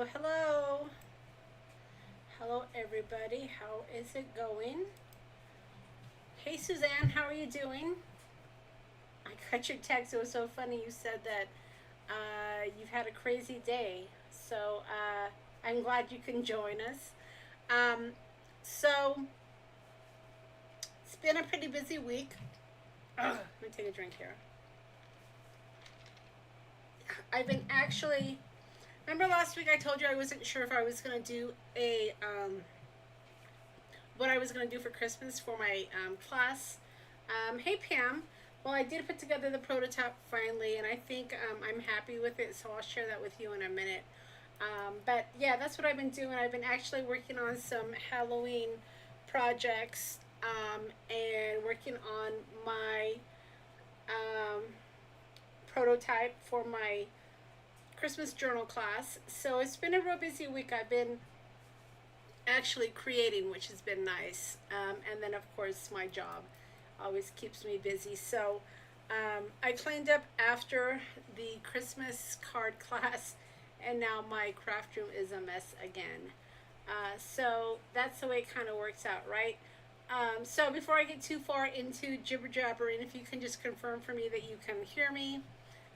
Hello, hello. Hello, everybody. How is it going? Hey, Suzanne, how are you doing? I got your text. It was so funny. You said that you've had a crazy day. So I'm glad you can join us. Um, so it's been a pretty busy week. Ugh, let me take a drink here. I've been actually. Remember last week I told you I wasn't sure if I was going to do a what I was going to do for Christmas for my class. Hey Pam. Well, I did put together the prototype finally, and I think I'm happy with it, so I'll share that with you in a minute. But yeah, that's what I've been doing. I've been actually working on some Halloween projects and working on my um, prototype for my Christmas journal class. So it's been a real busy week. I've been actually creating, which has been nice. And then, of course, my job always keeps me busy. So I cleaned up after the Christmas card class, and now my craft room is a mess again. So that's the way it kind of works out, right? So before I get too far into jibber jabbering, if you can just confirm for me that you can hear me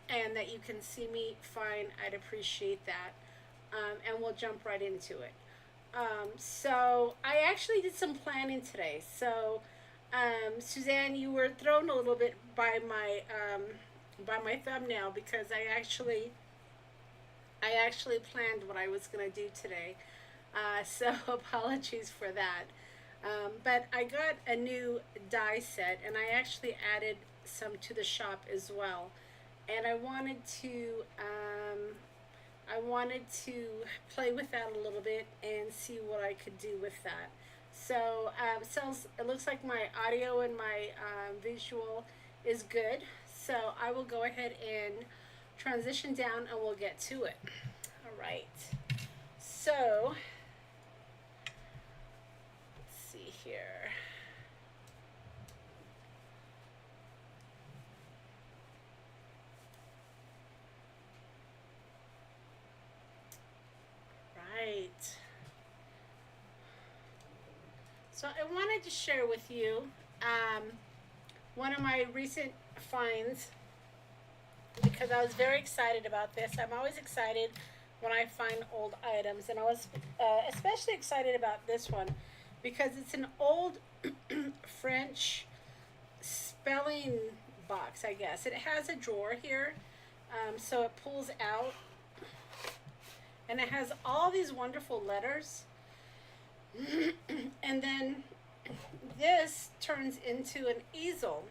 and that you can see me fine, I'd appreciate that. And we'll jump right into it. So I actually did some planning today. So Suzanne, you were thrown a little bit by my thumbnail because I actually planned what I was gonna do today. So apologies for that. But I got a new die set, and I actually added some to the shop as well. And I wanted to play with that a little bit and see what I could do with that. So it looks like my audio and my visual is good. So I will go ahead and transition down, and we'll get to it. All right. So let's see here. Right. So I wanted to share with you um, one of my recent finds because I was very excited about this. I'm always excited when I find old items, and I was especially excited about this one because it's an old French spelling box, I guess. It has a drawer here, so it pulls out, and it has all these wonderful letters. And then this turns into an easel.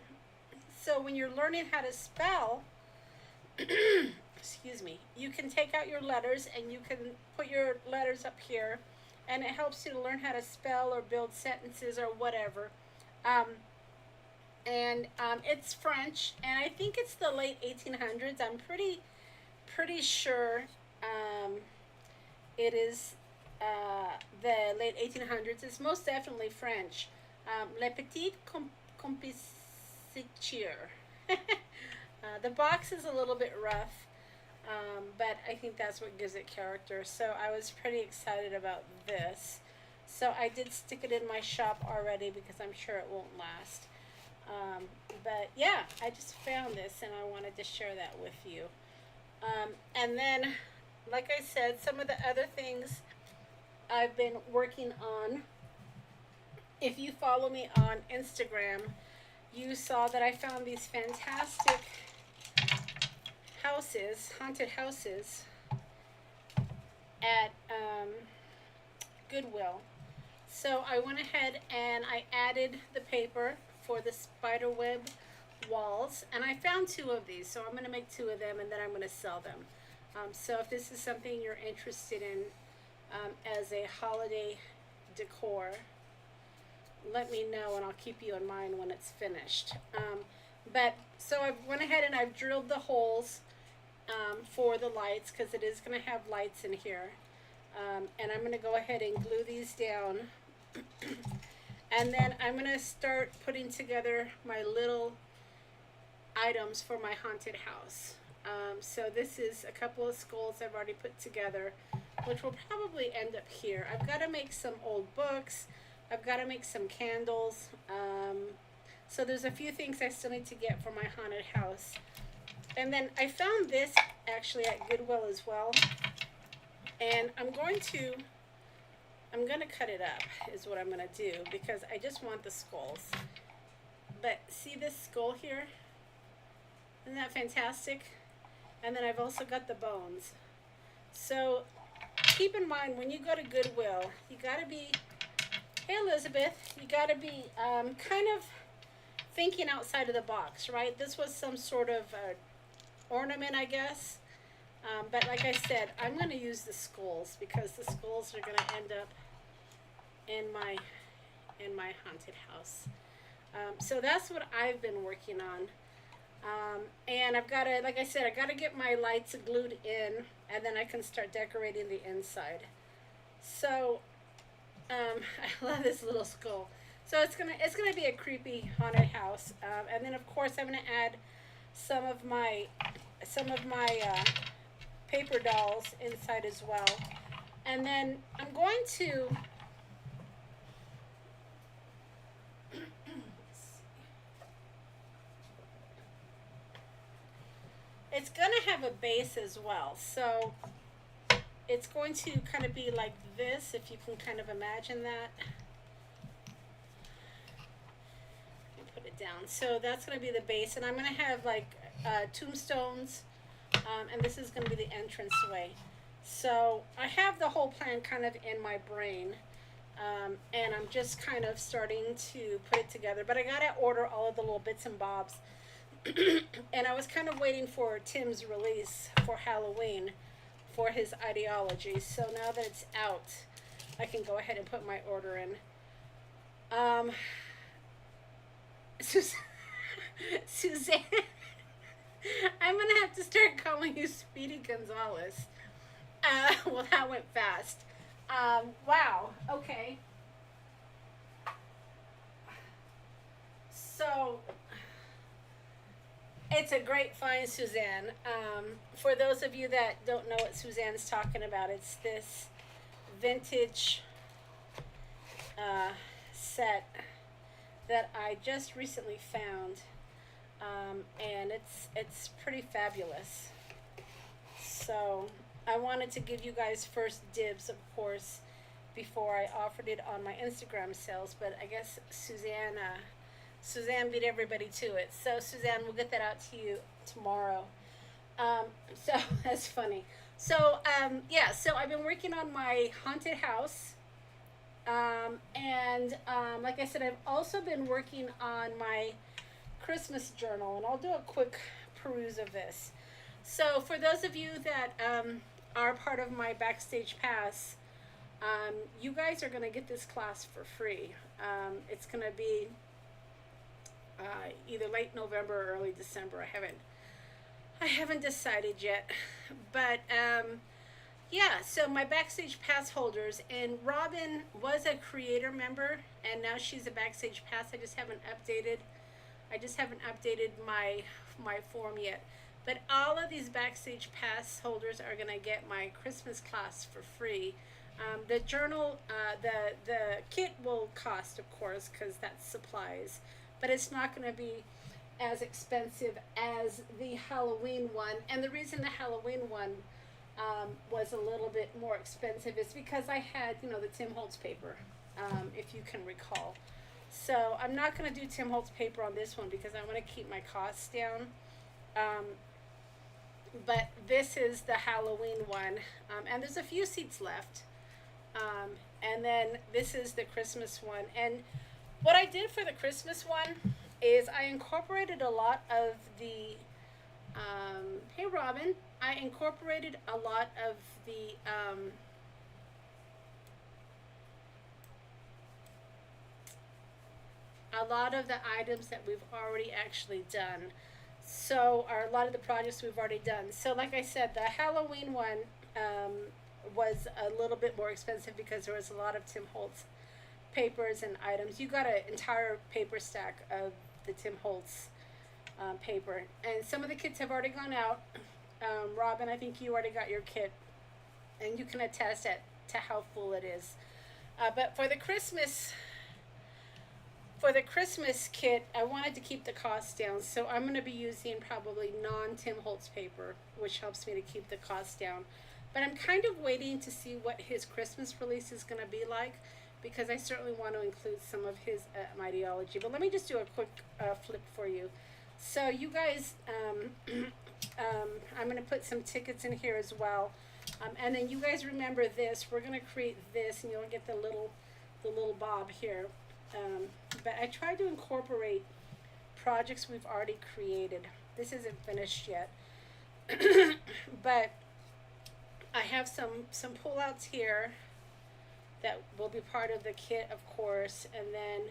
So when you're learning how to spell, excuse me, you can take out your letters and you can put your letters up here, and it helps you to learn how to spell or build sentences or whatever. And it's French, and I think it's the late 1800s. I'm pretty sure it is the late 1800s. It's most definitely French. Le Petit Compisiture. The box is a little bit rough, but I think that's what gives it character. So I was pretty excited about this. So I did stick it in my shop already because I'm sure it won't last. But yeah, I just found this and I wanted to share that with you. And then, like I said, some of the other things I've been working on. If you follow me on Instagram, you saw that I found these fantastic haunted houses at Goodwill. So I went ahead and I added the paper for the spider web walls, and I found two of these, so I'm going to make two of them and then I'm going to sell them. So if this is something you're interested in as a holiday decor, let me know and I'll keep you in mind when it's finished. But so I went ahead and I've drilled the holes for the lights because it is going to have lights in here. And I'm going to go ahead and glue these down. And then I'm going to start putting together my little items for my haunted house. So this is a couple of skulls I've already put together. which will probably end up here. I've got to make some old books. I've got to make some candles. So there's a few things I still need to get for my haunted house. And then I found this actually at Goodwill as well. And I'm going to cut it up is what I'm going to do, because I just want the skulls. But see this skull here? Isn't that fantastic? And then I've also got the bones. So keep in mind, when you go to Goodwill, you got to be, hey Elizabeth, you got to be kind of thinking outside of the box, right? This was some sort of ornament, I guess. But like I said, I'm going to use the skulls, because the skulls are going to end up in my haunted house. So that's what I've been working on. And I've got to, like I said, I got to get my lights glued in, and then I can start decorating the inside. So I love this little skull. So it's gonna be a creepy haunted house. And then of course I'm gonna add some of my paper dolls inside as well. And then I'm going to it's gonna have a base as well, so it's going to kind of be like this, if you can kind of imagine that. Put it down. So that's going to be the base, and I'm going to have like tombstones, and this is going to be the entrance way. So I have the whole plan kind of in my brain, and I'm just kind of starting to put it together. But I got to order all of the little bits and bobs. And I was kind of waiting for Tim's release for Halloween for his ideology. So now that it's out, I can go ahead and put my order in. Suzanne, I'm gonna have to start calling you Speedy Gonzalez. Well, that went fast. Wow. Okay. So it's a great find, Suzanne. For those of you that don't know what Suzanne's talking about, it's this vintage set that I just recently found, and it's pretty fabulous. So I wanted to give you guys first dibs, of course, before I offered it on my Instagram sales, but I guess Suzanne beat everybody to it. So Suzanne, we'll get that out to you tomorrow. So that's funny. So yeah, so I've been working on my haunted house. And like I said, I've also been working on my Christmas journal, and I'll do a quick peruse of this. So for those of you that are part of my Backstage Pass, you guys are going to get this class for free. It's going to be either late November or early December. I haven't decided yet, but yeah, so my Backstage Pass holders, and Robin was a creator member, and now she's a Backstage Pass. I just haven't updated my form yet. But all of these Backstage Pass holders are gonna get my Christmas class for free. The journal, the kit will cost, of course, because that's supplies, but it's not gonna be as expensive as the Halloween one. And the reason the Halloween one was a little bit more expensive is because I had, the Tim Holtz paper, if you can recall. So I'm not going to do Tim Holtz paper on this one because I want to keep my costs down. But this is the Halloween one, and there's a few seats left. And then this is the Christmas one. And what I did for the Christmas one is I incorporated a lot of the hey Robin, I incorporated a lot of the items that we've already actually done. So, or a lot of the projects we've already done. So like I said, the Halloween one was a little bit more expensive because there was a lot of Tim Holtz papers and items. You got an entire paper stack of the Tim Holtz paper, and some of the kits have already gone out. Robin, I think you already got your kit. and you can attest to how full it is. But for the Christmas kit, I wanted to keep the cost down, so I'm going to be using probably non-Tim Holtz paper, which helps me to keep the cost down. But I'm kind of waiting to see what his Christmas release is going to be like, because I certainly want to include some of his ideology. But let me just do a quick flip for you. So you guys, I'm going to put some tickets in here as well. And then you guys remember this. We're going to create this, and you'll get the little bob here. But I tried to incorporate projects we've already created. This isn't finished yet. But I have some pullouts here that will be part of the kit, of course, and then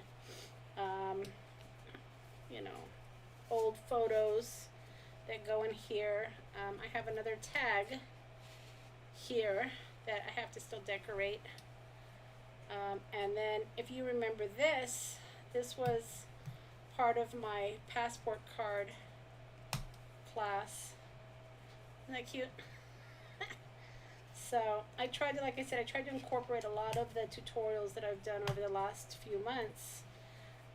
you know, old photos that go in here. I have another tag here that I have to still decorate. And then if you remember this was part of my passport card class. Isn't that cute? So I tried to, like I said, I tried to incorporate a lot of the tutorials that I've done over the last few months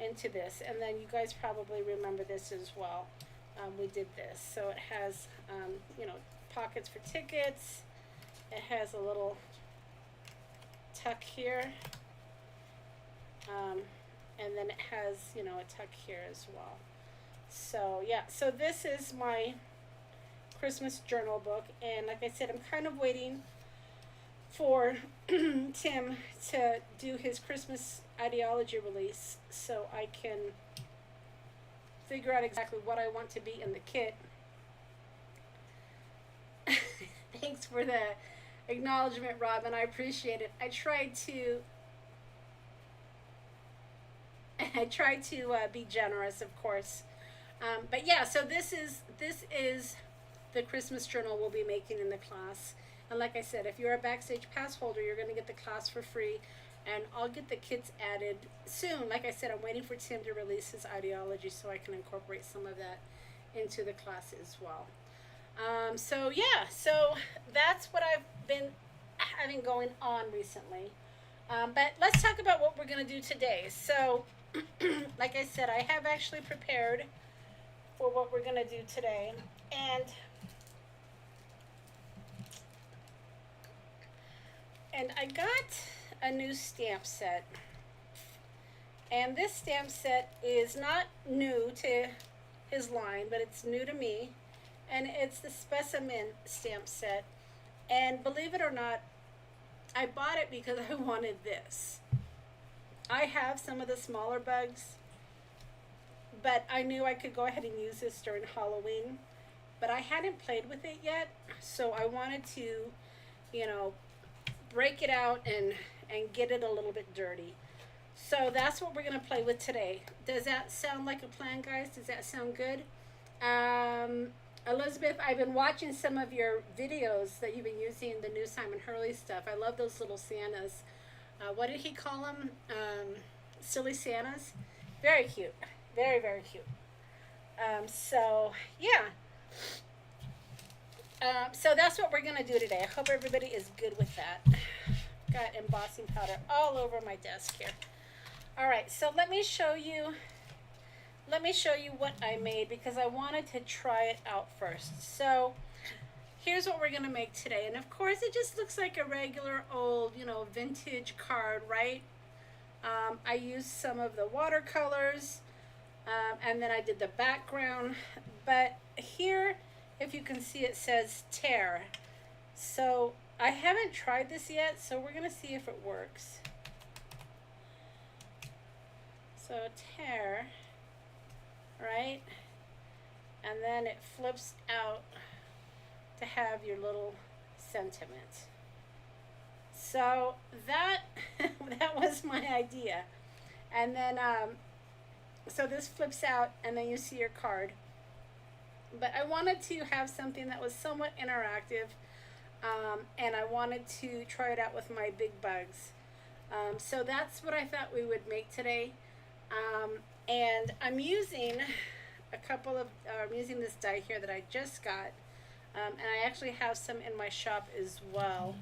into this. And then you guys probably remember this as well. We did this. So it has, you know, pockets for tickets. It has a little tuck here. And then it has, you know, a tuck here as well. So yeah, so this is my Christmas journal book, and like I said, I'm kind of waiting for Tim to do his Christmas ideology release so I can figure out exactly what I want to be in the kit. Thanks for the acknowledgement, Robin. I appreciate it. I tried to be generous, of course. But yeah, so this is the Christmas journal we'll be making in the class. And like I said, if you're a Backstage Pass holder, you're going to get the class for free. And I'll get the kits added soon. Like I said, I'm waiting for Tim to release his ideology so I can incorporate some of that into the class as well. So yeah, so that's what I've been having going on recently. But let's talk about what we're going to do today. So like I said, I have actually prepared for what we're going to do today. And I got a new stamp set. And this stamp set is not new to his line, but it's new to me. And it's the Specimen stamp set. And believe it or not, I bought it because I wanted this. I have some of the smaller bugs, but I knew I could go ahead and use this during Halloween. But I hadn't played with it yet, so I wanted to, you know, break it out and get it a little bit dirty. So that's what we're going to play with today. Does that sound like a plan, guys? Does that sound good? Elizabeth, I've been watching some of your videos that you've been using, the new Simon Hurley stuff. I love those little Santas. What did he call them? Silly Santas. Very cute. Very, very cute. So, yeah. So that's what we're going to do today. I hope everybody is good with that. Got embossing powder all over my desk here. All right, so let me show you what I made because I wanted to try it out first. So here's what we're going to make today. And of course, it just looks like a regular old, you know, vintage card, right? I used some of the watercolors, and then I did the background. But here, if you can see, it says tear. So I haven't tried this yet, so we're going to see if it works. So tear, right? And then it flips out to have your little sentiment. So that that was my idea. And then so this flips out and then you see your card. But I wanted to have something that was somewhat interactive, and I wanted to try it out with my big bugs. So that's what I thought we would make today. And I'm using I'm using this die here that I just got, and I actually have some in my shop as well.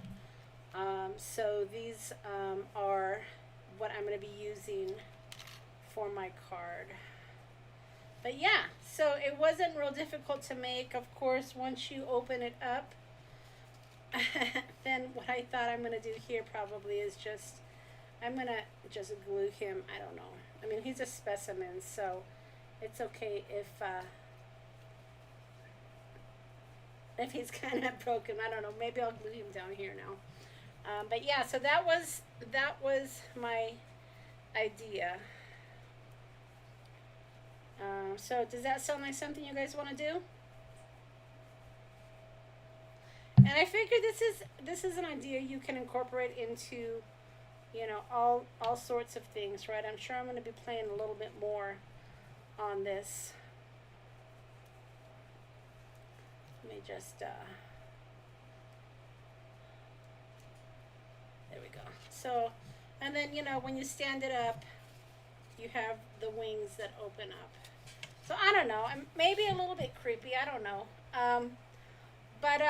So these are what I'm going to be using for my card. But yeah, so it wasn't real difficult to make. Of course, once you open it up, then what I thought I'm going to do here probably is just, I'm going to just glue him. I don't know. I mean, he's a specimen, so it's okay if he's kind of broken. I don't know. Maybe I'll glue him down here now. But yeah, so that was my idea. So does that sound like something you guys want to do? And I figured this is an idea you can incorporate into, you know, all sorts of things, right? I'm sure I'm going to be playing a little bit more on this. Let me just there we go. So, and then, you know, when you stand it up, you have the wings that open up. So I don't know, maybe a little bit creepy, I don't know. But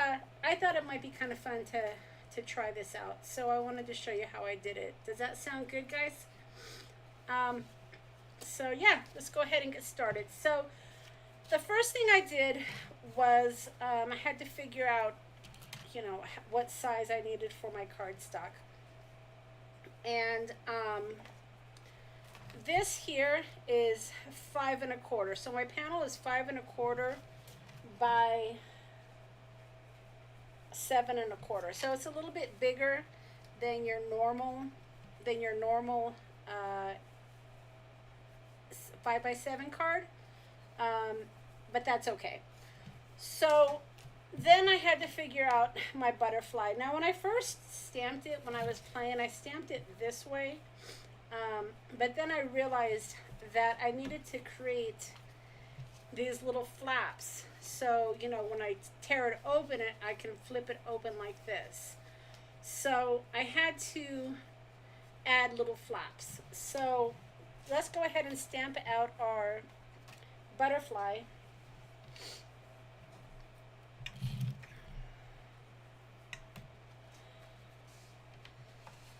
I thought it might be kind of fun to try this out. So I wanted to show you how I did it. Does that sound good, guys? So yeah, let's go ahead and get started. So the first thing I did was I had to figure out, you know, what size I needed for my cardstock. And this here is 5 1/4. So my panel is 5 1/4 by 7 1/4. So it's a little bit bigger than your normal 5 by 7 card, but that's okay. So then I had to figure out my butterfly. Now when I first stamped it, when I was playing, I stamped it this way, but then I realized that I needed to create these little flaps. So, you know, when I tear it open, I can flip it open like this. So I had to add little flaps. So let's go ahead and stamp out our butterfly.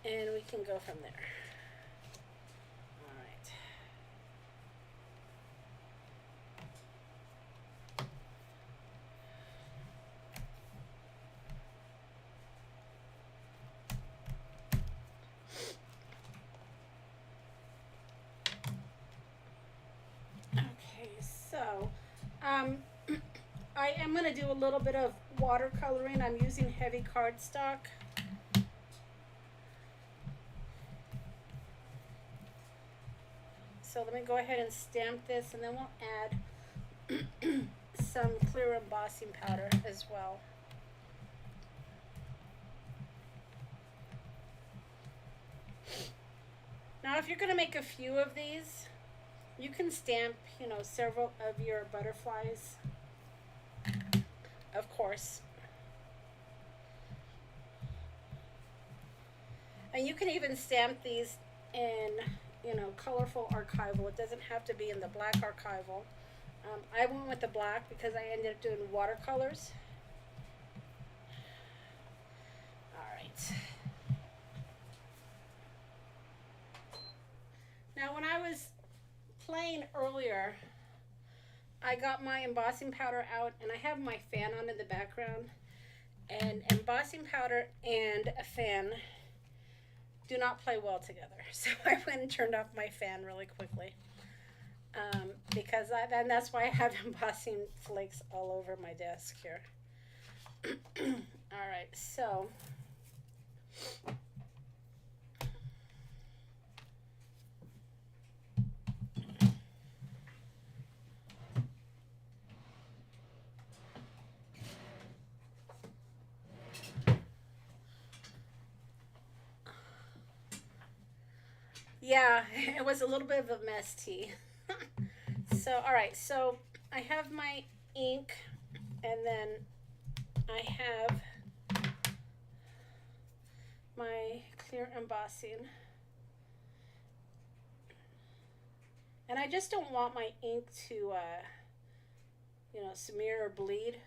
And we can go from there. All right. Okay, so I am going to do a little bit of watercoloring. I'm using heavy cardstock. So let me go ahead and stamp this, and then we'll add some clear embossing powder as well. Now if you're going to make a few of these, you can stamp, you know, several of your butterflies, of course. And you can even stamp these in, you know, colorful archival. It doesn't have to be in the black archival. I went with the black because I ended up doing watercolors. All right. Now when I was playing earlier, I got my embossing powder out, and I have my fan on in the background. And embossing powder and a fan do not play well together. So I went and turned off my fan really quickly, because and that's why I have embossing flakes all over my desk here. All right, so yeah, it was a little bit of a mess, T. So, all right, so I have my ink, and then I have my clear embossing. And I just don't want my ink to, you know, smear or bleed.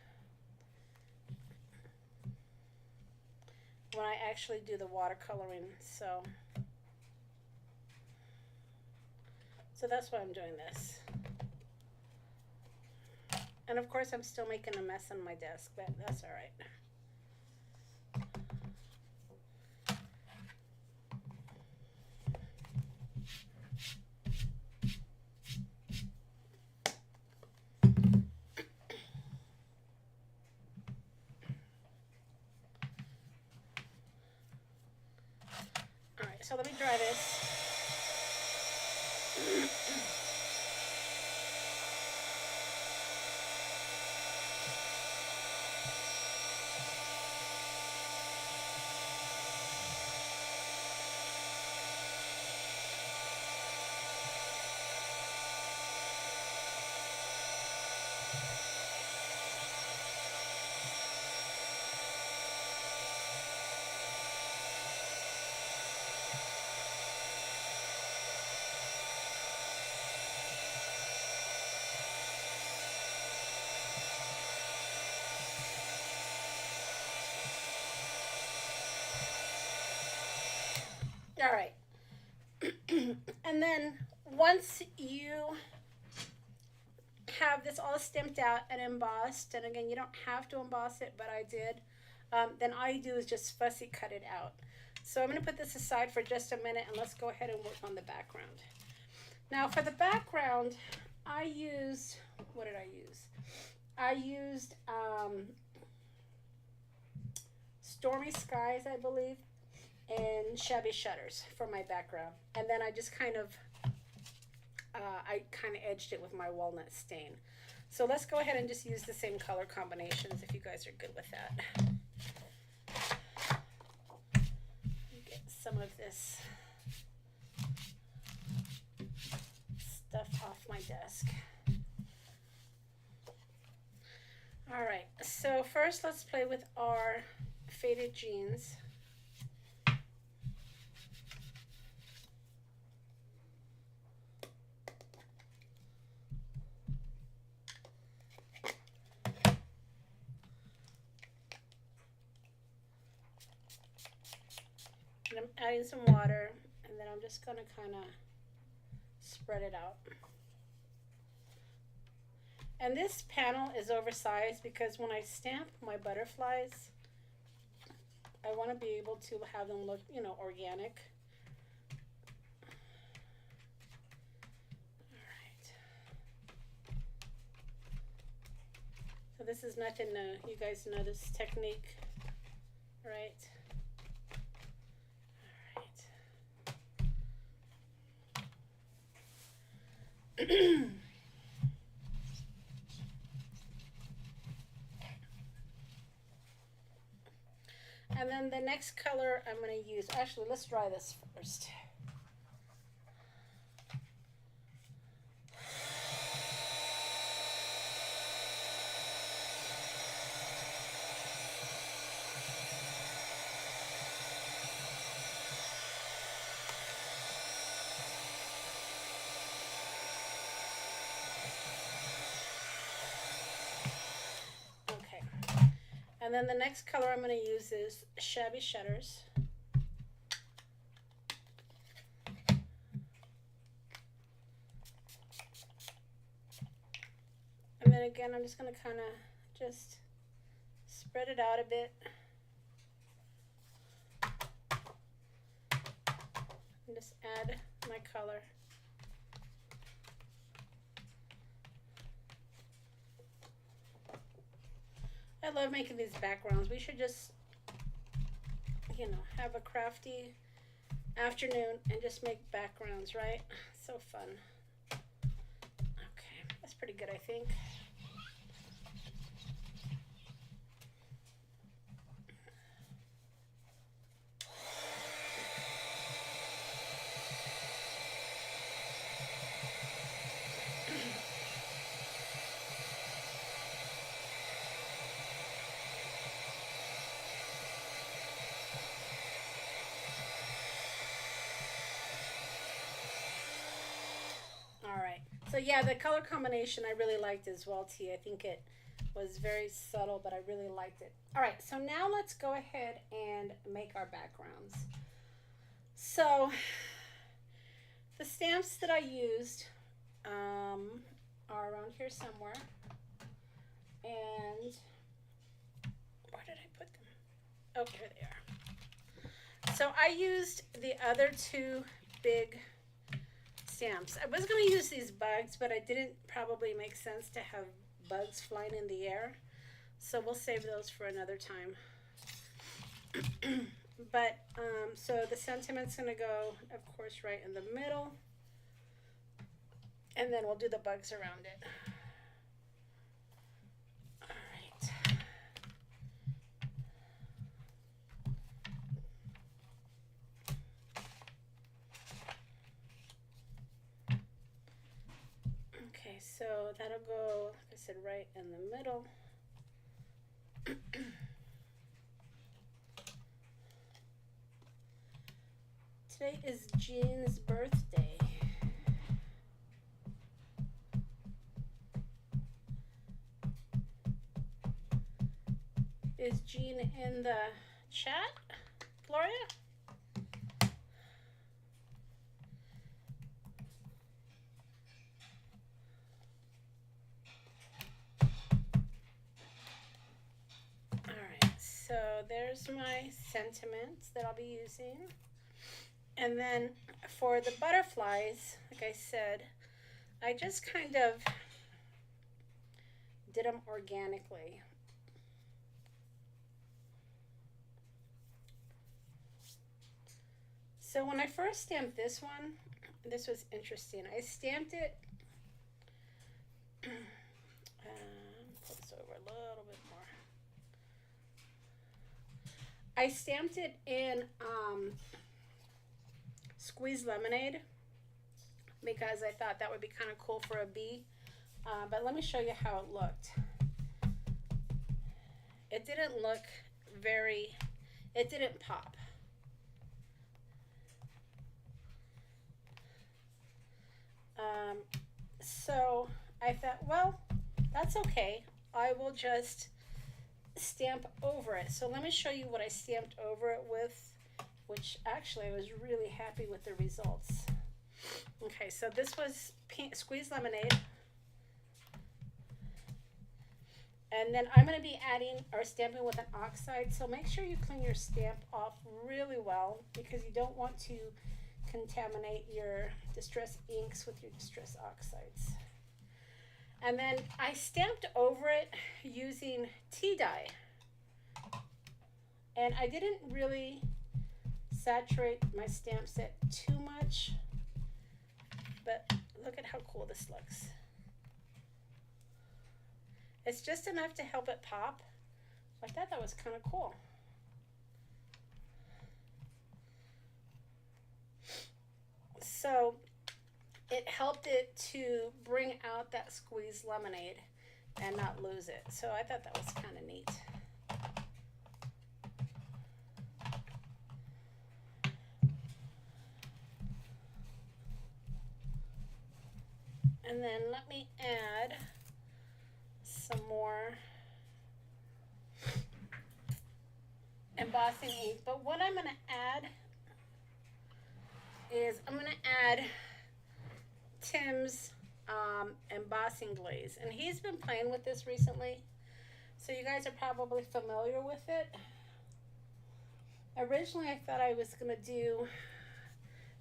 when I actually do the watercoloring. So that's why I'm doing this. And of course I'm still making a mess on my desk, but that's all right. All right, so let me dry this. All right. And then once you have this all stamped out and embossed, and again, you don't have to emboss it, but I did, then all you do is just fussy cut it out. So I'm going to put this aside for just a minute, and let's go ahead and work on the background. Now for the background, I used, what did I use? I used Stormy Skies, I believe, and Shabby Shutters for my background. And then I just kind of edged it with my walnut stain. So let's go ahead and just use the same color combinations if you guys are good with that. Get some of this stuff off my desk. All right, so first let's play with our faded jeans. And I'm adding some water, and then I'm just going to kind of spread it out. And this panel is oversized because when I stamp my butterflies, I want to be able to have them look, you know, organic. All right. So this is nothing, you guys know this technique, right? All right. And then the next color I'm going to use, actually let's dry this first. And then the next color I'm going to use is Shabby Shutters. And then again, I'm just going to kind of just spread it out a bit. And just add my color. I love making these backgrounds. We should just, you know, have a crafty afternoon and just make backgrounds, right? So fun. Okay, that's pretty good, I think. So yeah, the color combination I really liked as well, T. I think it was very subtle, but I really liked it. All right, so now let's go ahead and make our backgrounds. So the stamps that I used are around here somewhere. And where did I put them? Oh, here they are. So I used the other two big stamps. I was going to use these bugs, but I didn't probably make sense to have bugs flying in the air. So we'll save those for another time. But so the sentiment's going to go, of course, right in the middle. And then we'll do the bugs around it. All right. Okay, so that'll go, like I said, right in the middle. Today is Jean's birthday. Is Jean in the chat, Gloria? All right, so there's my sentiments that I'll be using. And then for the butterflies, like I said, I just kind of did them organically. So when I first stamped this one, this was interesting. I stamped it, pull this over a little bit more. I stamped it in squeezed lemonade because I thought that would be kind of cool for a bee. But let me show you how it looked. It didn't look very, it didn't pop. So I thought, well, that's okay. I will just stamp over it. So let me show you what I stamped over it with, which actually I was really happy with the results. Okay, so this was squeezed lemonade. And then I'm going to be adding or stamping with an oxide. So make sure you clean your stamp off really well because you don't want to contaminate your distress inks with your distress oxides. And then I stamped over it using tea dye. And I didn't really saturate my stamp set too much, but look at how cool this looks. It's just enough to help it pop. I thought that was kind of cool. So it helped it to bring out that squeezed lemonade and not lose it. So I thought that was kind of neat. And then let me add some more embossing ink. But what I'm going to add is I'm going to add Tim's embossing glaze. And he's been playing with this recently. So you guys are probably familiar with it. Originally I thought I was going to do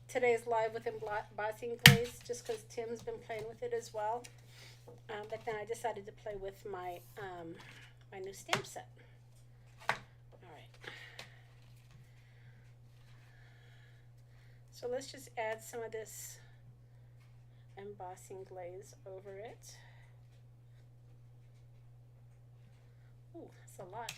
today's live with embossing glaze just because Tim's been playing with it as well. But then I decided to play with my my new stamp set. All right. So let's just add some of this embossing glaze over it. Ooh, that's a lot.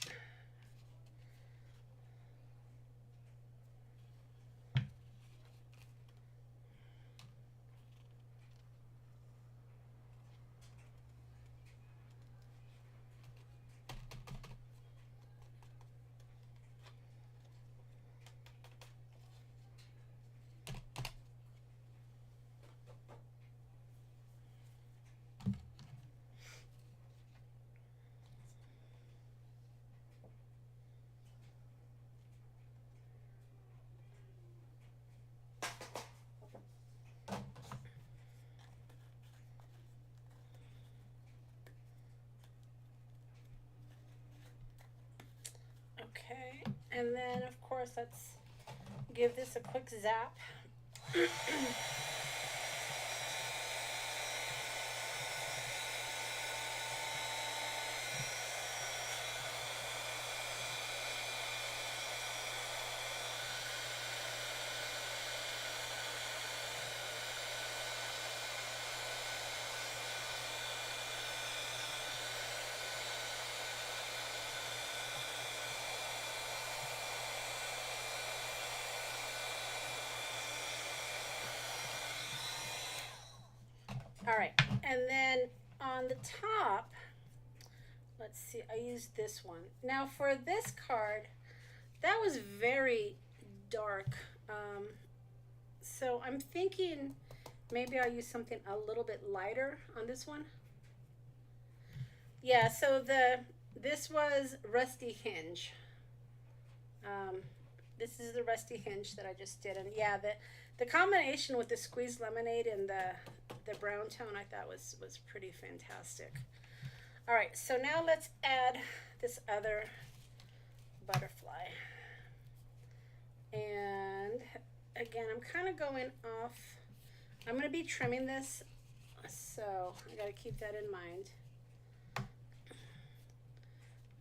And then, of course, let's give this a quick zap. All right, and then on the top, let's see, I used this one. Now for this card, that was very dark. So I'm thinking maybe I'll use something a little bit lighter on this one. Yeah, so this was Rusty Hinge. This is the Rusty Hinge that I just did, and yeah, the combination with the squeezed lemonade and the brown tone I thought was pretty fantastic. All right, so now let's add this other butterfly, and again I'm kind of going off. I'm going to be trimming this, so I got to keep that in mind.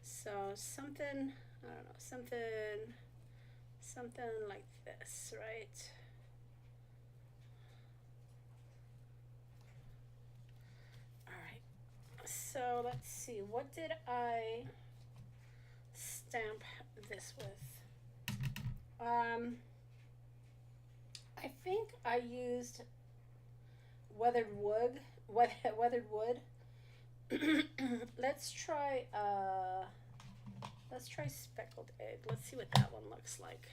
So something, I don't know, something like this, right? All right, so let's see, what did I stamp this with? I think I used weathered wood. Let's try speckled egg. Let's see what that one looks like.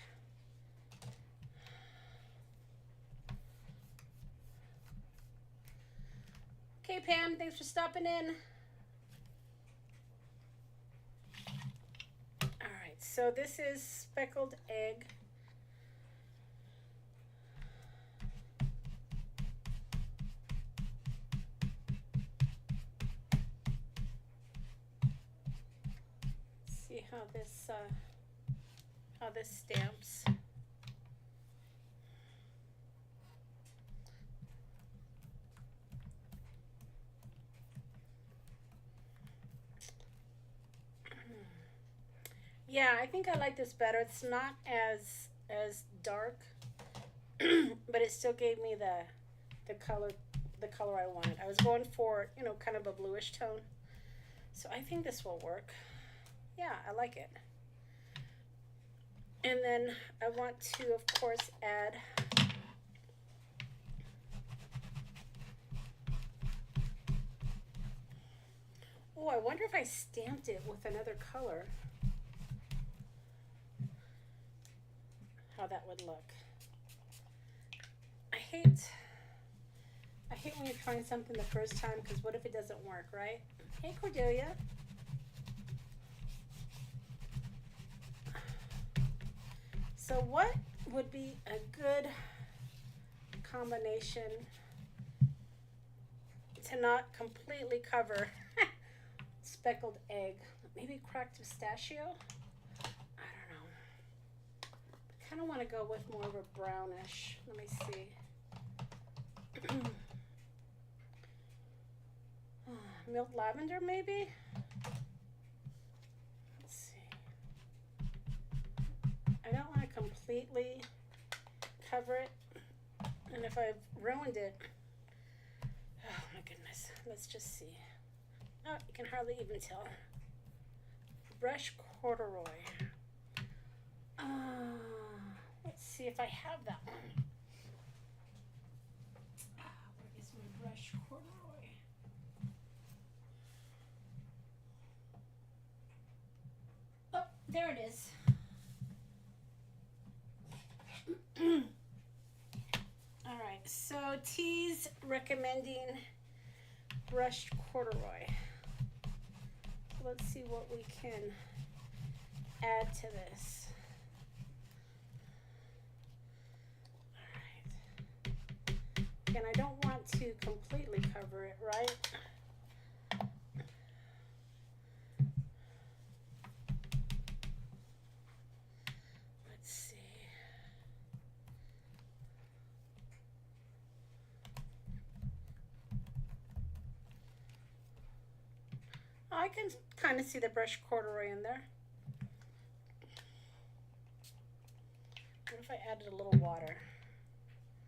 Okay, Pam, thanks for stopping in. All right, so this is speckled egg. See how this stamps. Yeah, I think I like this better. It's not as dark, but it still gave me the color I wanted. I was going for, you know, kind of a bluish tone. So I think this will work. Yeah, I like it. And then I want to, of course, add oh, I wonder if I stamped it with another color, how that would look. I hate when you're trying something the first time, because what if it doesn't work, right? Hey, Cordelia. So what would be a good combination to not completely cover speckled egg? Maybe cracked pistachio? I don't know. I kind of want to go with more of a brownish. Let me see. Milk lavender, maybe? Let's see. I don't want to completely cover it, and if I've ruined it, oh my goodness, let's just see. Oh, you can hardly even tell. Brush corduroy. Let's see if I have that one. Where is my brush corduroy? Oh, there it is. All right, so T's recommending brushed corduroy. Let's see what we can add to this. All right. Again, I don't want to completely cover it, right? I can kind of see the brush corduroy in there. What if I added a little water?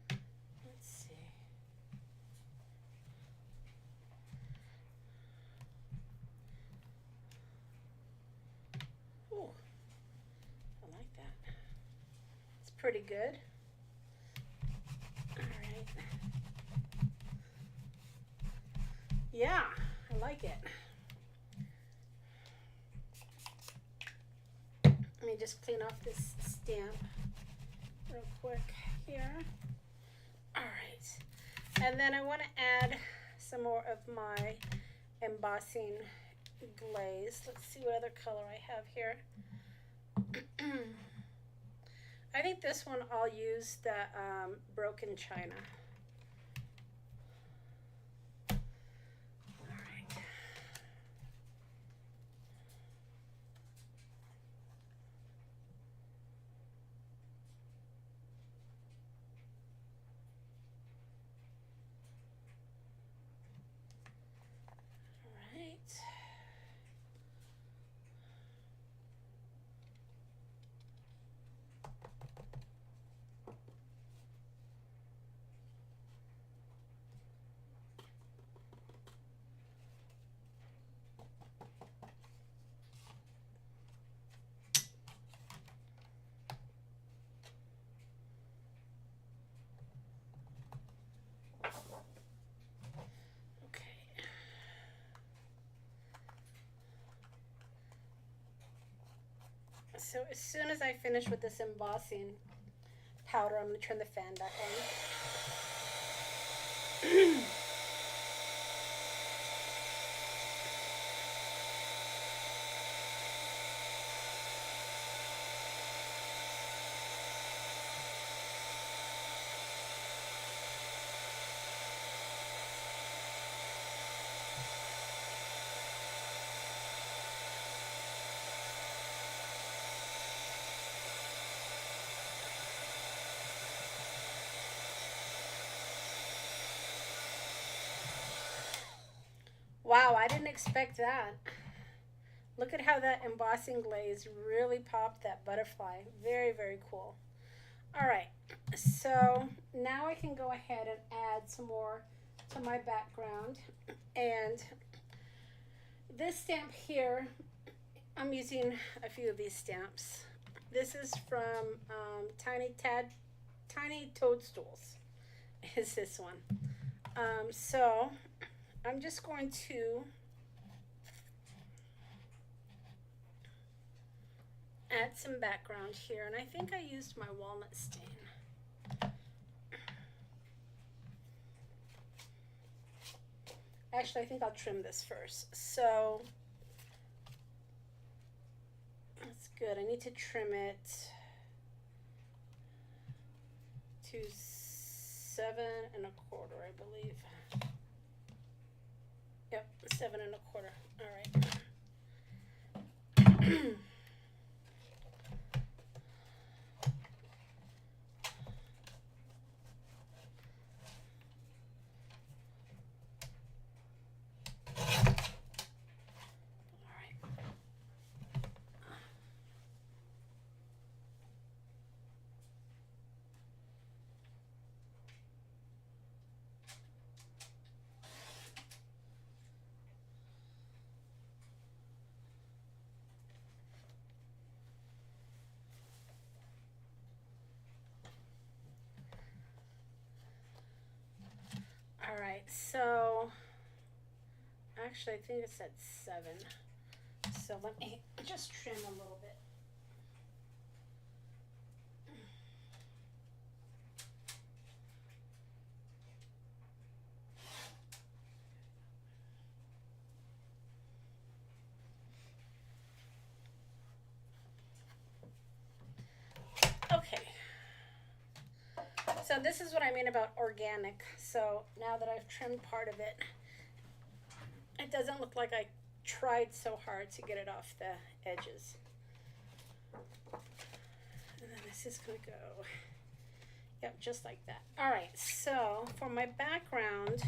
Let's see. Ooh, I like that. It's pretty good. All right. Yeah, I like it. Let me just clean off this stamp real quick here. All right. And then I want to add some more of my embossing glaze. Let's see what other color I have here. I think this one I'll use the broken china. So as soon as I finish with this embossing powder, I'm going to turn the fan back on. Wow, I didn't expect that. Look at how that embossing glaze really popped that butterfly. Very, very cool. All right, so now I can go ahead and add some more to my background. And this stamp here, I'm using a few of these stamps. This is from Tiny Toadstools, is this one. So I'm just going to add some background here, and I think I used my walnut stain. Actually, I think I'll trim this first. So that's good. I need to trim it to 7 1/4, I believe. Yep, 7 1/4. All right. All right, so actually I think it's at 7. So let me just trim a little bit. Okay. So this is what I mean about organic. So now that I've trimmed part of it, it doesn't look like I tried so hard to get it off the edges. And then this is going to go, yep, just like that. All right, so for my background,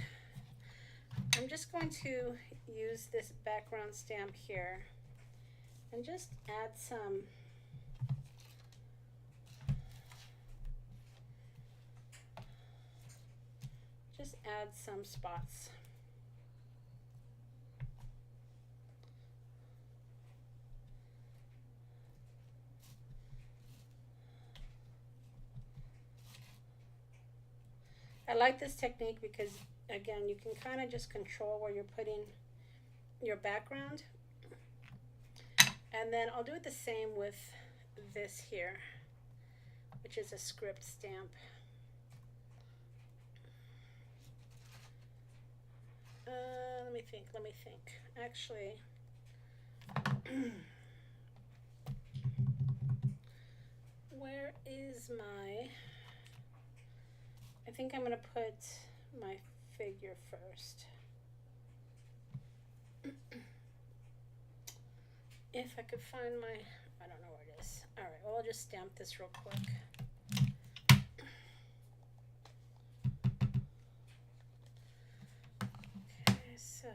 I'm just going to use this background stamp here and just add some spots. I like this technique because, again, you can kind of just control where you're putting your background. And then I'll do it the same with this here, which is a script stamp. Let me think. Actually, where is my... I think I'm going to put my figure first. If I could find my... I don't know where it is. Alright, well, I'll just stamp this real quick. Okay, so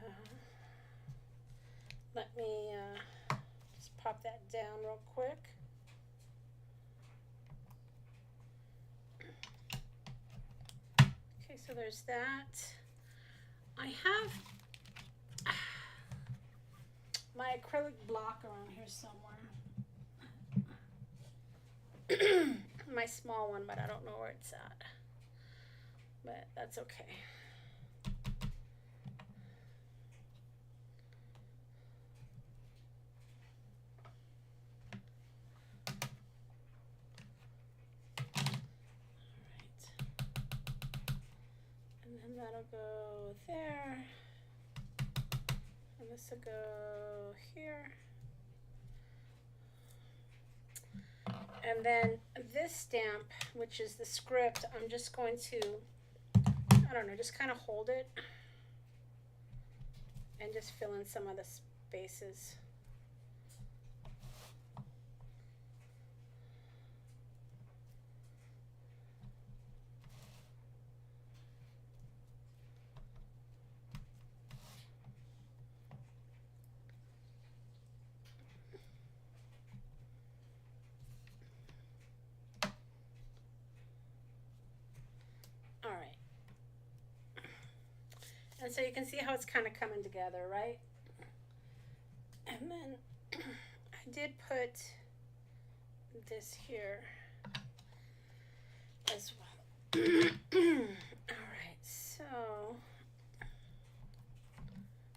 let me just pop that down real quick. Okay, so there's that. I have my acrylic block around here somewhere. My small one, but I don't know where it's at. But that's okay. That'll go there, and this will go here, and then this stamp, which is the script, I'm just going to, I don't know, just kind of hold it and just fill in some of the spaces. And so you can see how it's kind of coming together, right? And then I did put this here as well. All right, so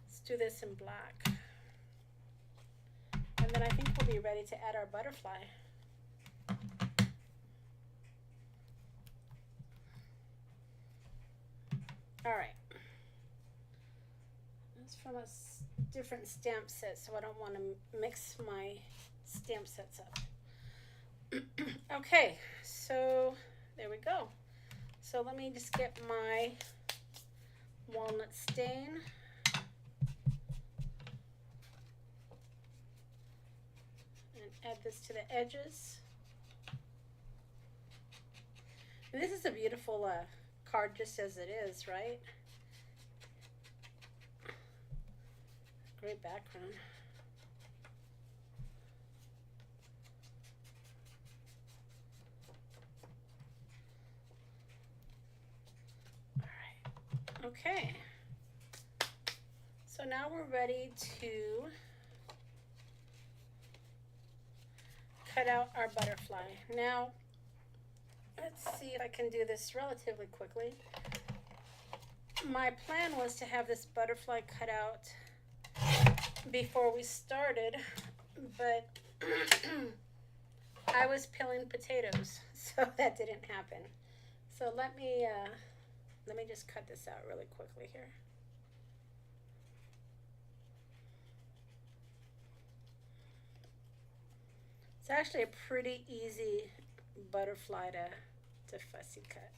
let's do this in black. And then I think we'll be ready to add our butterfly. All right. From a different stamp set, so I don't want to mix my stamp sets up. Okay, so there we go. So let me just get my walnut stain. And add this to the edges. And this is a beautiful card just as it is, right? Great background. All right. Okay. So now we're ready to cut out our butterfly. Now, let's see if I can do this relatively quickly. My plan was to have this butterfly cut out before we started, but I was peeling potatoes, so that didn't happen. So let me just cut this out really quickly here. It's actually a pretty easy butterfly to fussy cut.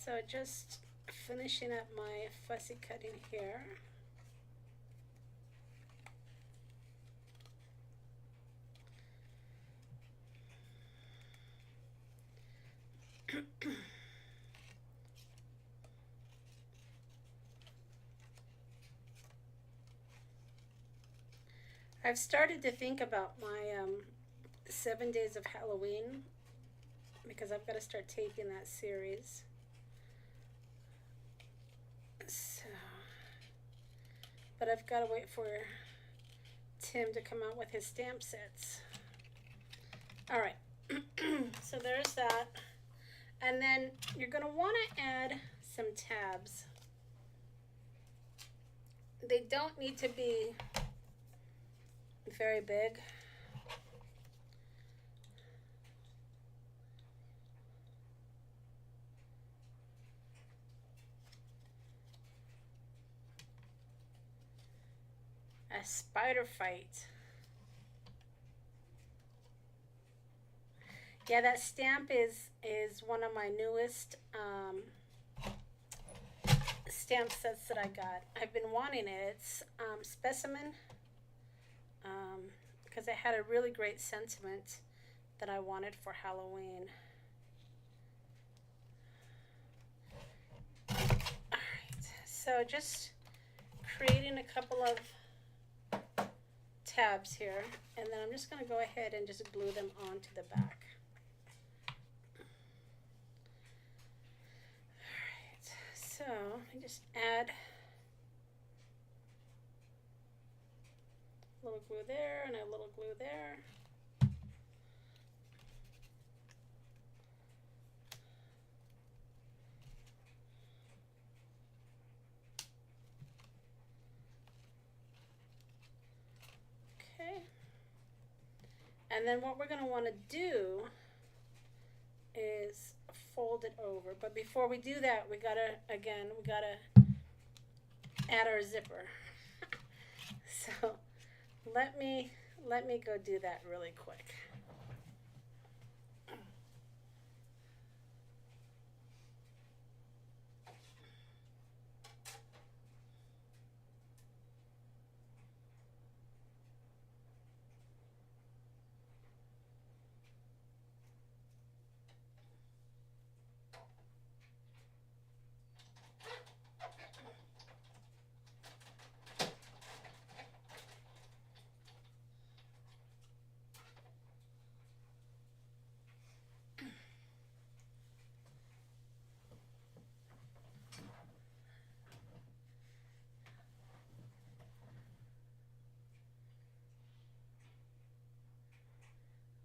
So just finishing up my fussy cutting here. I've started to think about my 7 days of Halloween because I've got to start taking that series. So, but I've got to wait for Tim to come out with his stamp sets. All right, so there's that. And then you're going to want to add some tabs. They don't need to be very big. A spider fight. Yeah, that stamp is one of my newest stamp sets that I got. I've been wanting it. It's Specimen, because it had a really great sentiment that I wanted for Halloween. Alright, so just creating a couple of tabs here, and then I'm just going to go ahead and just glue them onto the back. Alright, so I just add a little glue there and a little glue there. Okay. And then what we're going to want to do is fold it over. But before we do that, we gotta add our zipper. So let me go do that really quick.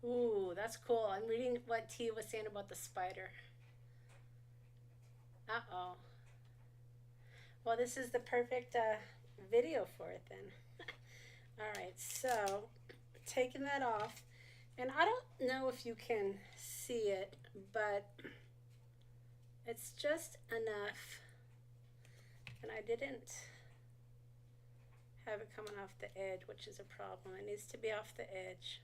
Ooh, that's cool. I'm reading what T was saying about the spider. Uh-oh. Well, this is the perfect video for it then. All right, so taking that off. And I don't know if you can see it, but it's just enough. And I didn't have it coming off the edge, which is a problem. It needs to be off the edge.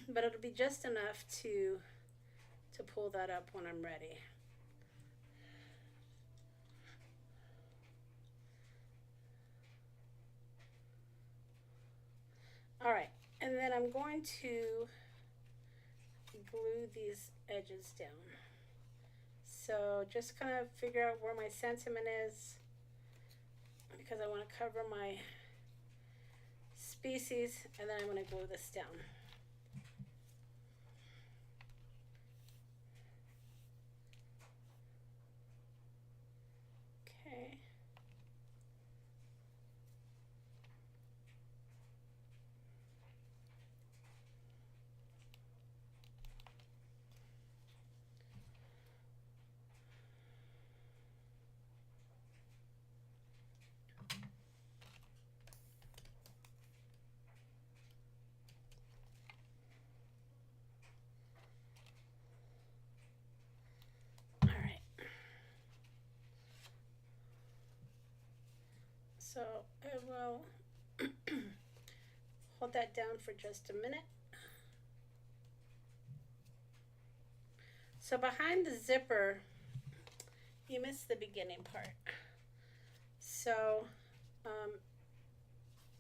But it'll be just enough to pull that up when I'm ready. All right, and then I'm going to glue these edges down. So just kind of figure out where my sentiment is, because I want to cover my species, and then I'm going to glue this down. Okay. So I will hold that down for just a minute. So behind the zipper, you missed the beginning part. So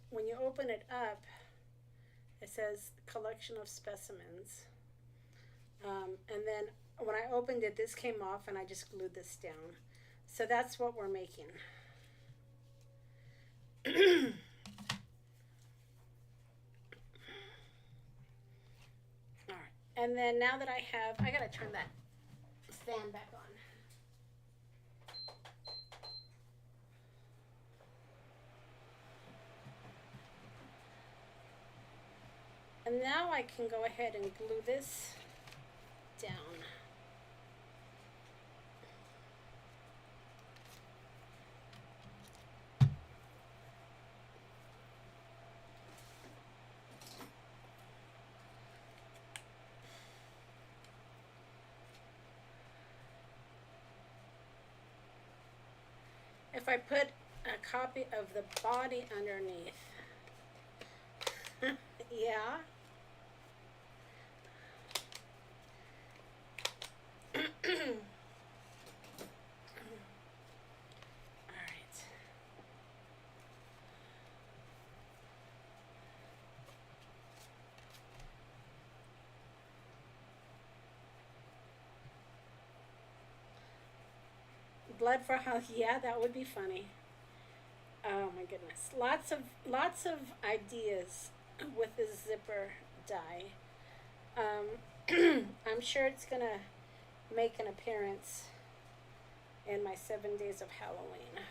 when you open it up, it says collection of specimens. And then when I opened it, this came off and I just glued this down. So that's what we're making. All right. And then now that I gotta turn that stand back on. And now I can go ahead and glue this down. If I put a copy of the body underneath, yeah. Blood for how? Yeah, that would be funny. Oh my goodness, lots of ideas with this zipper die. I'm sure it's gonna make an appearance in my 7 days of Halloween.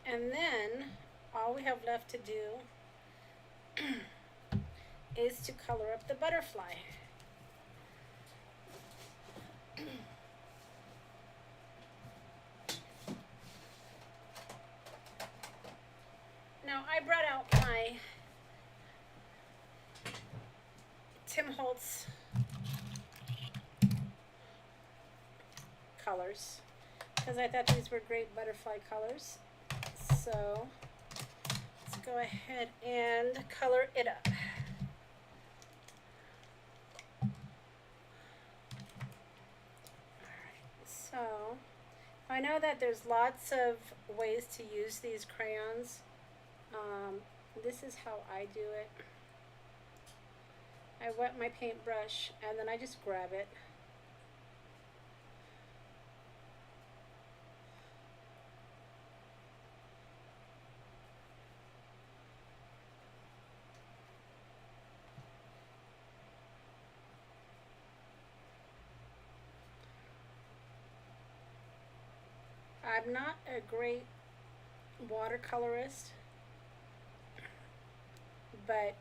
And then all we have left to do is to color up the butterfly. Now I brought out my Tim Holtz colors because I thought these were great butterfly colors. So let's go ahead and color it up. Alright, so I know that there's lots of ways to use these crayons. This is how I do it. I wet my paintbrush and then I just grab it. I'm not a great watercolorist, but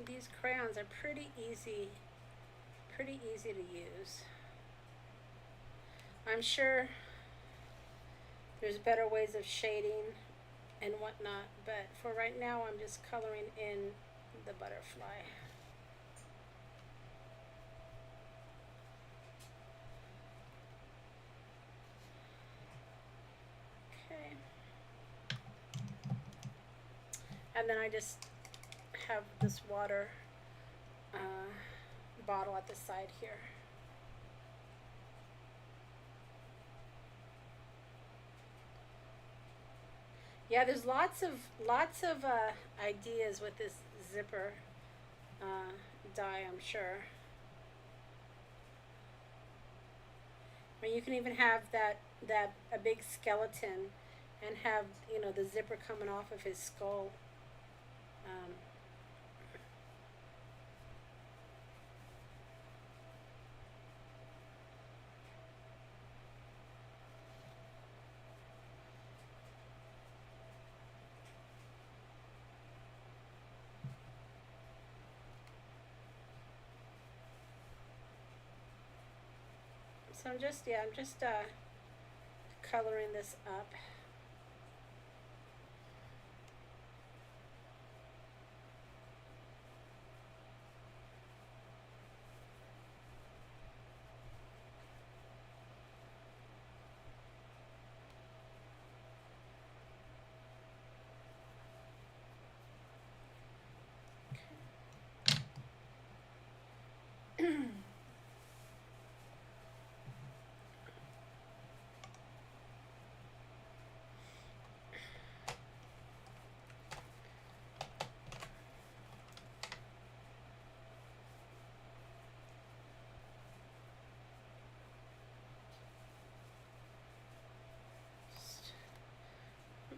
these crayons are pretty easy to use. I'm sure there's better ways of shading and whatnot, but for right now I'm just coloring in the butterfly. And then I just have this water bottle at the side here. Yeah, there's lots of ideas with this zipper die, I'm sure. I mean, you can even have a big skeleton and have, you know, the zipper coming off of his skull. So I'm just coloring this up.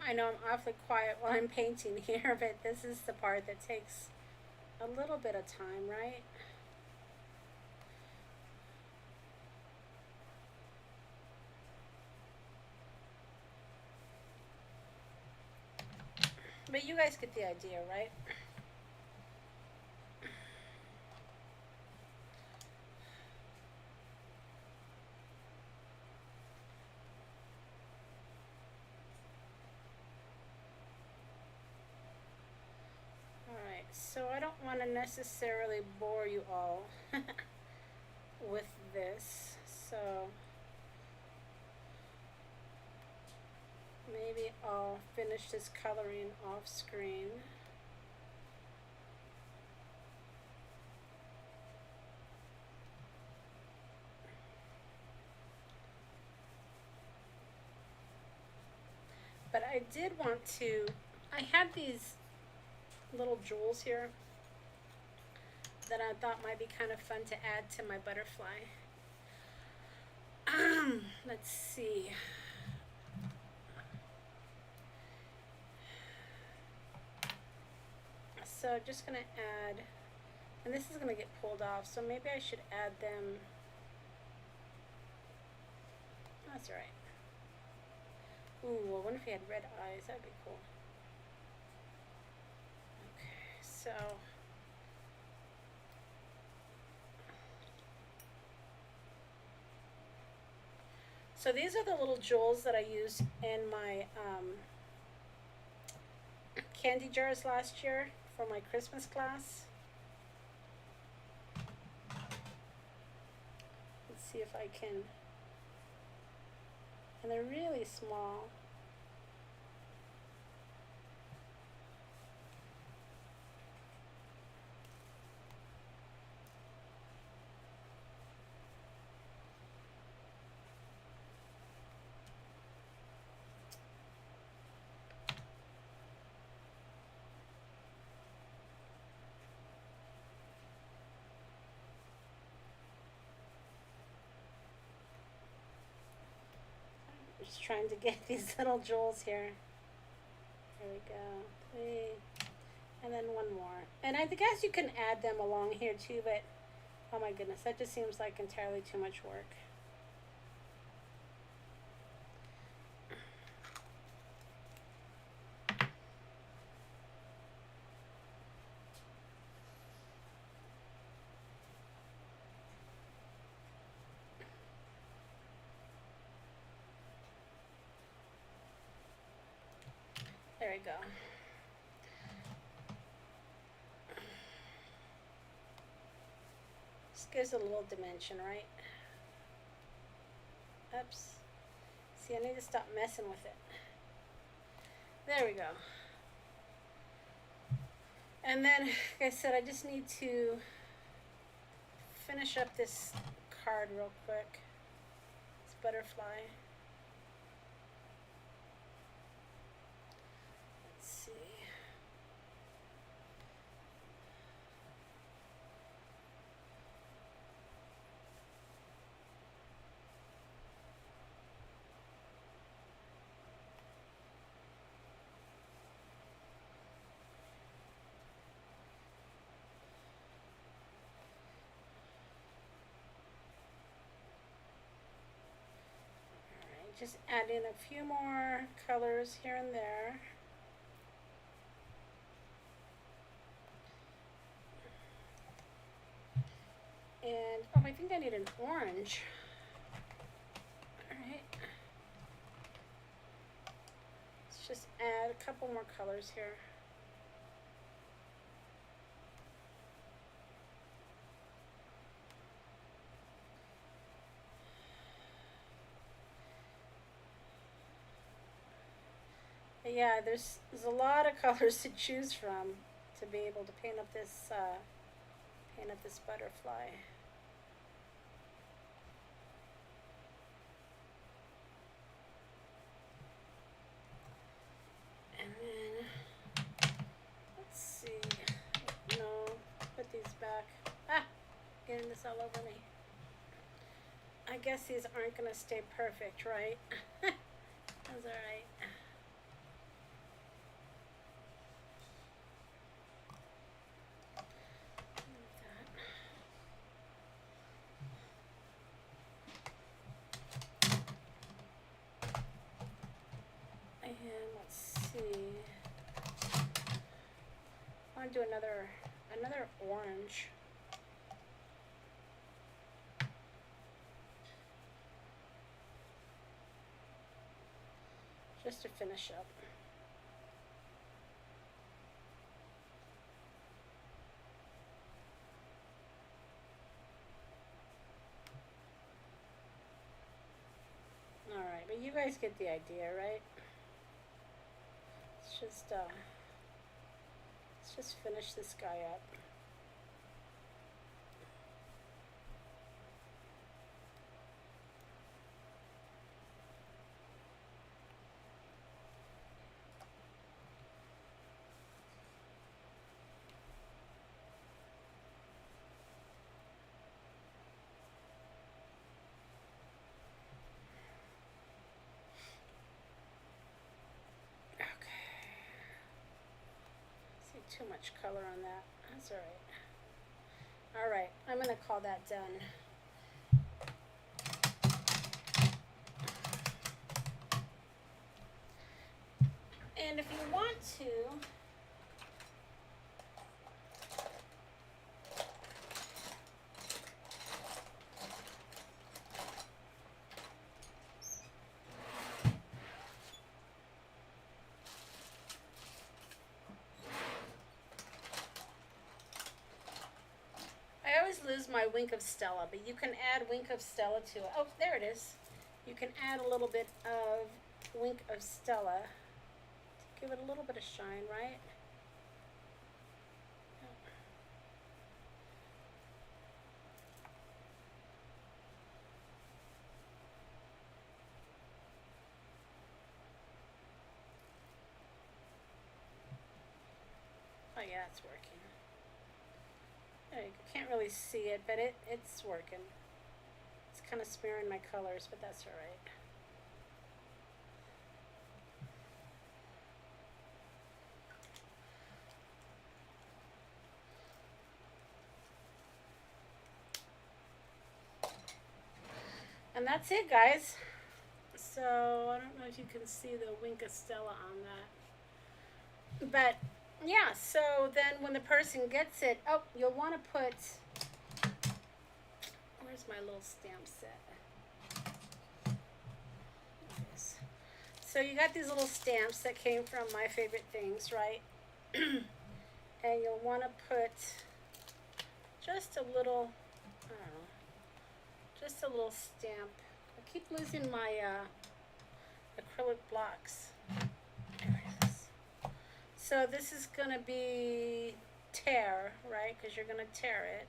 I know I'm awfully quiet while I'm painting here, but this is the part that takes a little bit of time, right? But you guys get the idea, right? Alright, so I don't want to necessarily bore you all with this, so maybe I'll finish this coloring off screen. But I did want to, I had these little jewels here that I thought might be kind of fun to add to my butterfly. Let's see. So I'm just going to add, and this is going to get pulled off, so maybe I should add them. That's right. Ooh, well, what if he had red eyes? That'd be cool. Okay, so these are the little jewels that I used in my candy jars last year for my Christmas class. Let's see if I can, and they're really small. Just trying to get these little jewels here. There we go. 3, and then one more. And I guess you can add them along here too, but oh my goodness, that just seems like entirely too much work. There we go. Just gives a little dimension, right? Oops. See, I need to stop messing with it. There we go. And then, like I said, I just need to finish up this card real quick. This butterfly. Let's see. Just add in a few more colors here and there. And, oh, I think I need an orange. Let's just add a couple more colors here. Yeah, there's a lot of colors to choose from to be able to paint up this butterfly. And then let's see. No, put these back. Ah, getting this all over me. I guess these aren't gonna stay perfect, right? That's all right. And let's see. I want to do another orange. Just to finish up. All right, but you guys get the idea, right? Let's just finish this guy up. Too much color on that. That's all right. All right, I'm gonna call that done. And if you want to, I always lose my Wink of Stella, but you can add Wink of Stella to it. Oh, there it is. You can add a little bit of Wink of Stella to give it a little bit of shine, right? Oh yeah, it's working. You can't really see it, but it's working. It's kind of smearing my colors, but that's all right. And that's it, guys. So I don't know if you can see the Wink of Stella on that. But yeah, so then when the person gets it, oh, you'll want to put, where's my little stamp set? So you got these little stamps that came from My Favorite Things, right? And you'll want to put just a little, I don't know, just a little stamp. I keep losing my acrylic blocks. There it is. So this is going to be tear, right? Because you're going to tear it.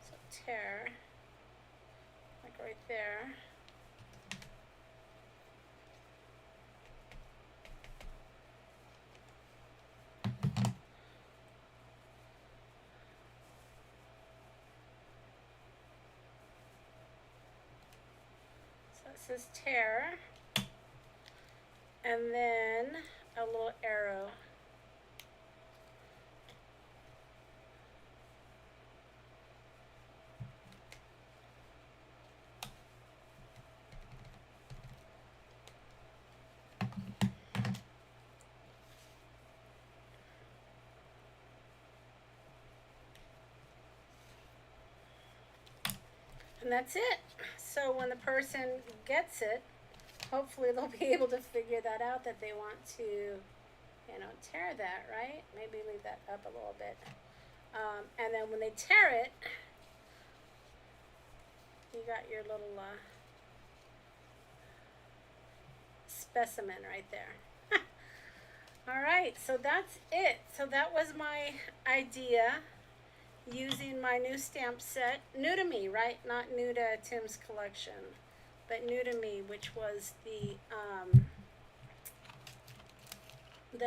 So tear, like right there. Says tear, and then a little arrow. And that's it. So when the person gets it, hopefully they'll be able to figure that out, that they want to, you know, tear that, right? Maybe leave that up a little bit. And then when they tear it, you got your little specimen right there. All right, so that's it. So that was my idea, using my new stamp set. New to me, right? Not new to Tim's collection, but new to me, which was the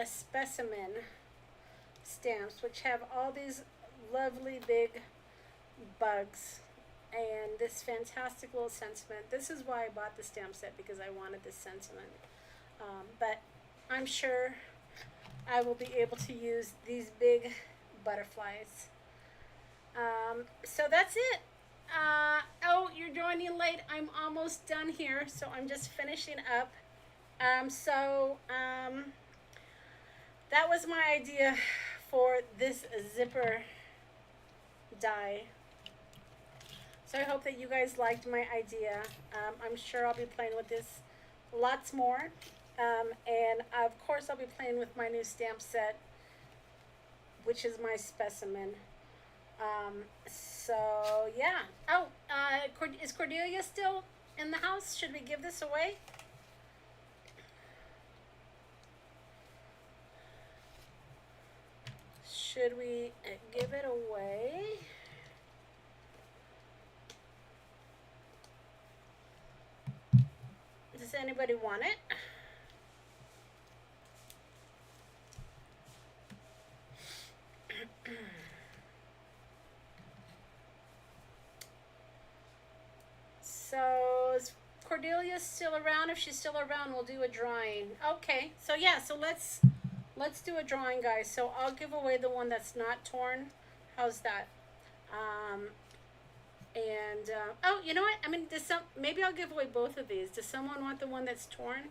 specimen stamps, which have all these lovely big bugs and this fantastic little sentiment. This is why I bought the stamp set, because I wanted this sentiment. But I'm sure I will be able to use these big butterflies. So that's it. Oh, you're joining late. I'm almost done here, so I'm just finishing up. That was my idea for this zipper die. So I hope that you guys liked my idea. I'm sure I'll be playing with this lots more. And of course I'll be playing with my new stamp set, which is my specimen. So yeah. Oh, is Cordelia still in the house? Should we give this away? Should we give it away? Does anybody want it? So is Cordelia still around? If she's still around, we'll do a drawing. Okay, so yeah, so let's do a drawing, guys. So I'll give away the one that's not torn. How's that? Oh, you know what? I mean, maybe I'll give away both of these. Does someone want the one that's torn?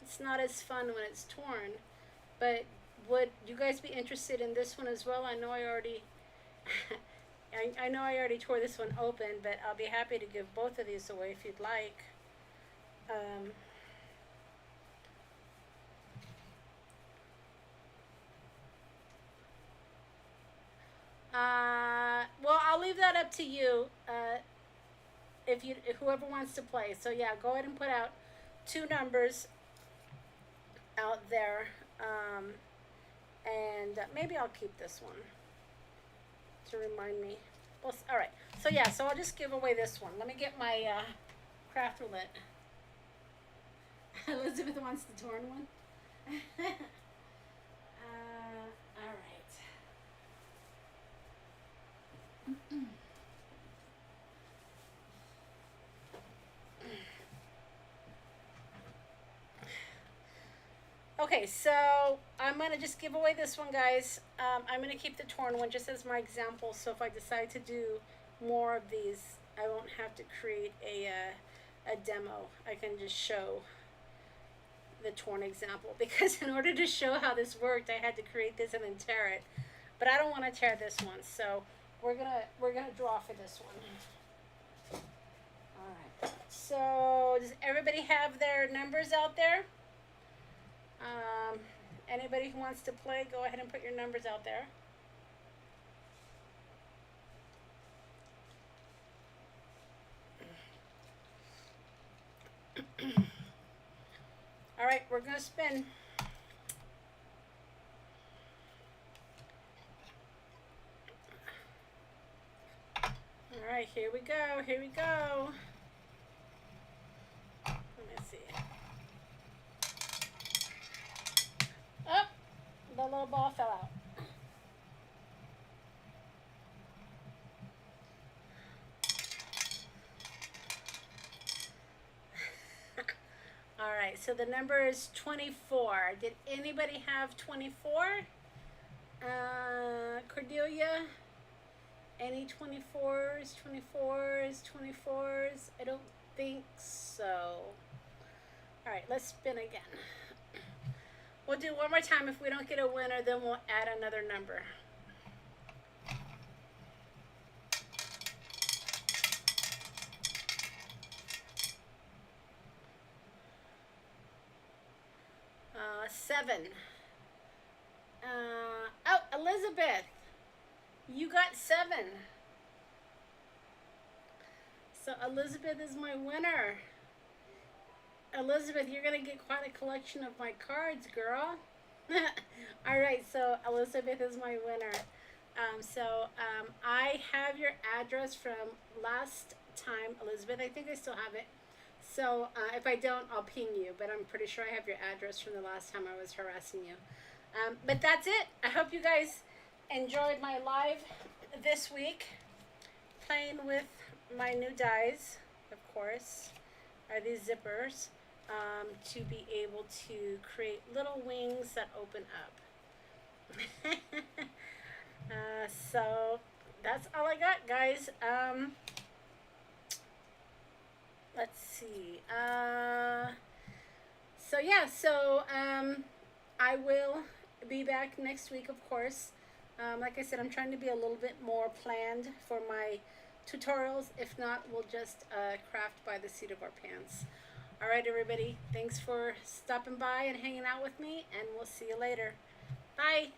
It's not as fun when it's torn, but would you guys be interested in this one as well? I know I already I know I already tore this one open, but I'll be happy to give both of these away if you'd like. Well, I'll leave that up to you. If whoever wants to play. So yeah, go ahead and put out 2 numbers out there, and maybe I'll keep this one to remind me. Well, all right. So yeah, so I'll just give away this one. Let me get my craft roulette. Elizabeth wants the torn one. All right. Okay, so I'm going to just give away this one, guys. I'm going to keep the torn one just as my example, so if I decide to do more of these, I won't have to create a demo. I can just show the torn example, because in order to show how this worked, I had to create this and then tear it. But I don't want to tear this one, so we're gonna draw for this one. All right. So does everybody have their numbers out there? Anybody who wants to play, go ahead and put your numbers out there. All right, we're gonna spin. All right, here we go. Here we go. Let me see. Oh, the little ball fell out. All right, so the number is 24. Did anybody have 24? Cordelia? Any 24s? 24s? 24s? I don't think so. All right, let's spin again. We'll do one more time. If we don't get a winner, then we'll add another number. 7. Oh, Elizabeth, you got 7. So Elizabeth is my winner. Elizabeth, you're going to get quite a collection of my cards, girl. Alright, so Elizabeth is my winner. I have your address from last time, Elizabeth. I think I still have it. So if I don't, I'll ping you. But I'm pretty sure I have your address from the last time I was harassing you. But that's it. I hope you guys enjoyed my live this week. Playing with my new dies, of course, are these zippers. To be able to create little wings that open up. So that's all I got, guys. Let's see. I will be back next week, of course. Like I said, I'm trying to be a little bit more planned for my tutorials. If not, we'll just craft by the seat of our pants. All right, everybody. Thanks for stopping by and hanging out with me, and we'll see you later. Bye.